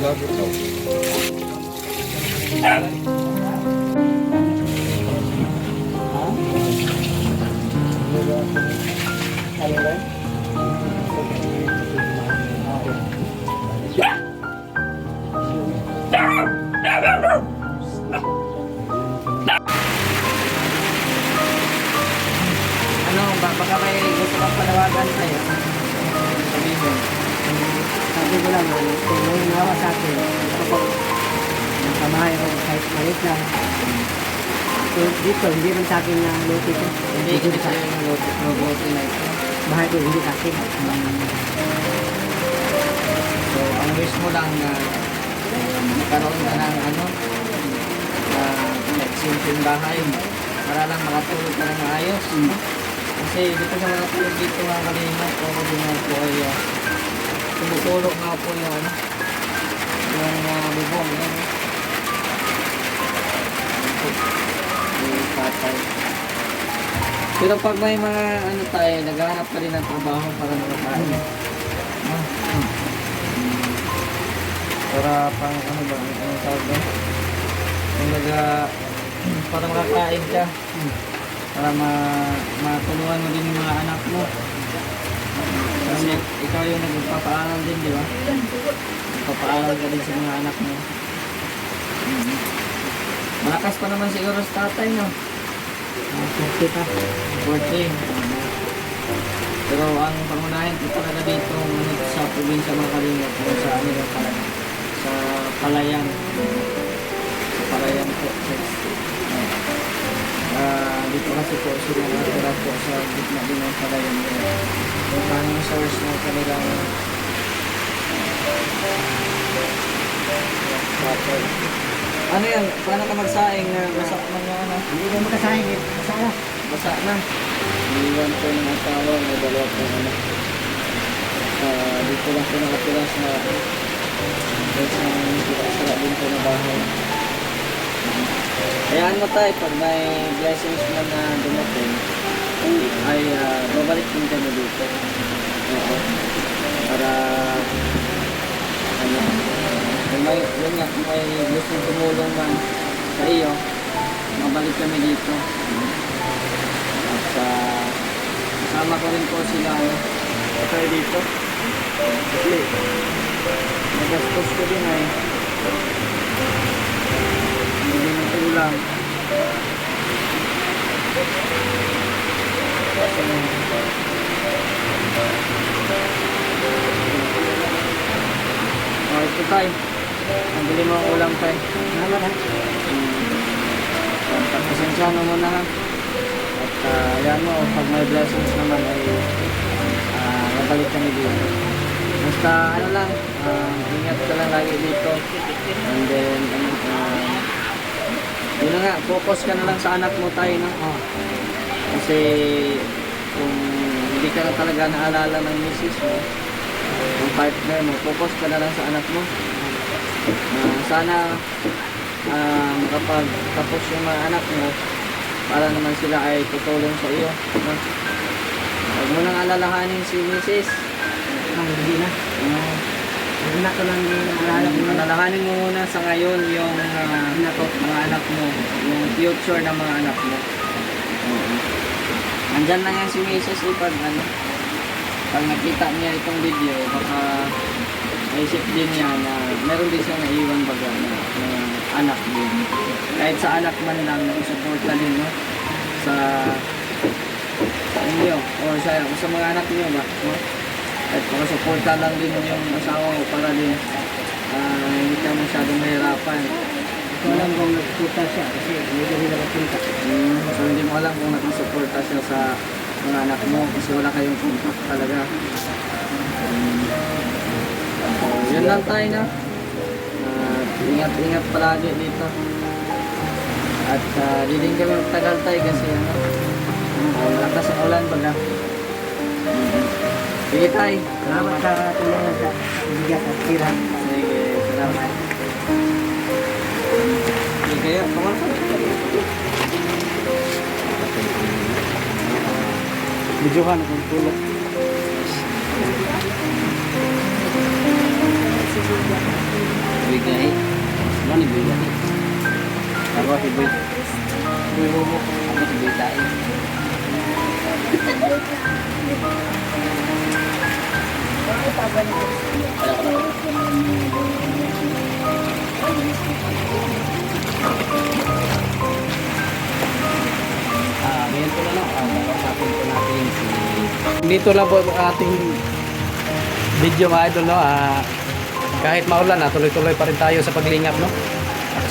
Love it. Ano, baka may gusto kang panawagan tayo. Sabihin. Sabi ko lang, kung may nawa sa akin, kapag nakamahay ko kahit malit lang. So, dito, hindi rin sa akin na luti ko. Hindi sa'yo yung logo na ito. Bahay ko, hindi sa akin. So, ang wish mo lang na magkaroon ka ng ano, simpleng bahay para lang makatulog ka ng maayos. Kasi dito sa mga tulog dito mga kalima, ako din nga po ay tumutulog nga po yung ano, yung bubong. Yung patay. Pero pag may mga ano tayo, naghahanap pa rin ng trabaho para makakain. Para pang ano ba, ano tawag ba? Para makakain ka. Para matulungan mo din yung mga anak mo. Kasi ikaw yung nagpapaaral din, di ba? Nagpapaaral ka din sa mga anak mo. Malakas pa naman siguro sa tatay, no? 40 pa. 40. Pero ang pangunahin ko talaga dito sa probinsya mga kalingap, kung sa ano lang talaga, sa Palayan. Sa Palayan po. Dito kasi po sila natira po sa gitna din ng Palayan. Paano yung source ng kanilang water? Ano yan? Paano ka magsaing na basa man yung ano? Hindi ko makasahing eh. Masaya. Basa na. Iwan ko ng asawa na dalawa po anak. Dito lang po nakatira sa sila din po na bahay. Hayaan mo tayo pag may blessings man na dumating ay babalik din kami dito. Oo. Para ano, kung may, yun nga, kung may gustong tumulong man sa iyo, mabalik kami dito. At kasama ko rin po sila tayo dito. Kasi nagastos ko din ay hindi na ulam. Ito tayo. Ang bili mo ang ulam tayo. Salamat ha. Pagpasensya mo muna ha. At yan mo, pag may blessings naman ay nabalik kami dito. Basta ano lang, ingat ka lang lagi dito. And then, yun na nga, focus ka na lang sa anak mo tayo, no? Kasi kung hindi ka na talaga naalala ng misis mo, yung partner mo, focus ka na lang sa anak mo. Sana makapagtapos yung mga anak mo para naman sila ay tutulong sa iyo, no? Huwag mo nang alalahanin si misis. Hindi na. Hindi na ko lang naalala ko. Alalahanin mo muna sa ngayon yung mga anak mo, yung future ng mga anak mo. Andyan lang yan si misis pag nakita niya itong video, baka naisip din niya na meron din siyang naiwan baga na anak din. Kahit sa anak man lang, nag-suporta din, no? Sa inyo, o sa mga anak niyo ba? No? At makasuporta lang din yung asawa ko para din hindi ka masyadong mahirapan. Ito alam kung nagsuporta siya kasi hindi ko nila mapunta. So hindi mo alam kung nakasuporta siya sa mga anak mo kasi wala kayong contact talaga. So yun lang tayo na. Ingat-ingat palagi dito. At di din kami magtagal tayo kasi malakas ang ulan baga. Sige tayo. Salamat sa tulungan sa bigat at hirap. Sige, salamat. Sige kayo, kawan ka. Videohan akong tulog. Bigay. Ano ni bigay? Ako si Bigay. Ako si Bigay. Ngayon ko na lang. Kausapin ko natin si... Dito lang po ang ating video mga idol, no? Kahit maulan, tuloy-tuloy pa rin tayo sa paglingap, no?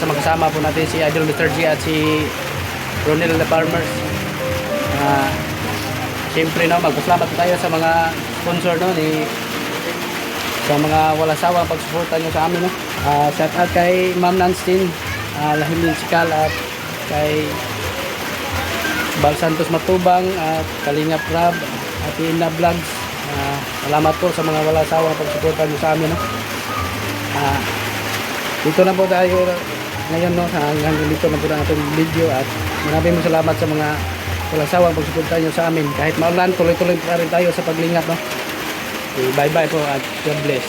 Sa magkasama po natin si Idol Mr. G at si Ronel the Farmers. Siyempre, no, magpasalamat po tayo sa mga sponsor, no, sa mga wala sawang pagsuporta nyo sa amin, no? Shout out kay Ma'am Nanstin, Lahimlin Sikal at kay Bal Santos Matubang at Kalingap Rab at Ina Vlogs. Salamat po sa mga wala sawang pagsuporta nyo sa amin, no? Dito na po tayo ngayon, no? Hanggang dito na po na ating video at maraming salamat sa mga walang sawang pagsuporta nyo sa amin. Kahit maulan, tuloy-tuloy pa rin tayo sa paglingap, no? Okay, bye-bye po at God bless.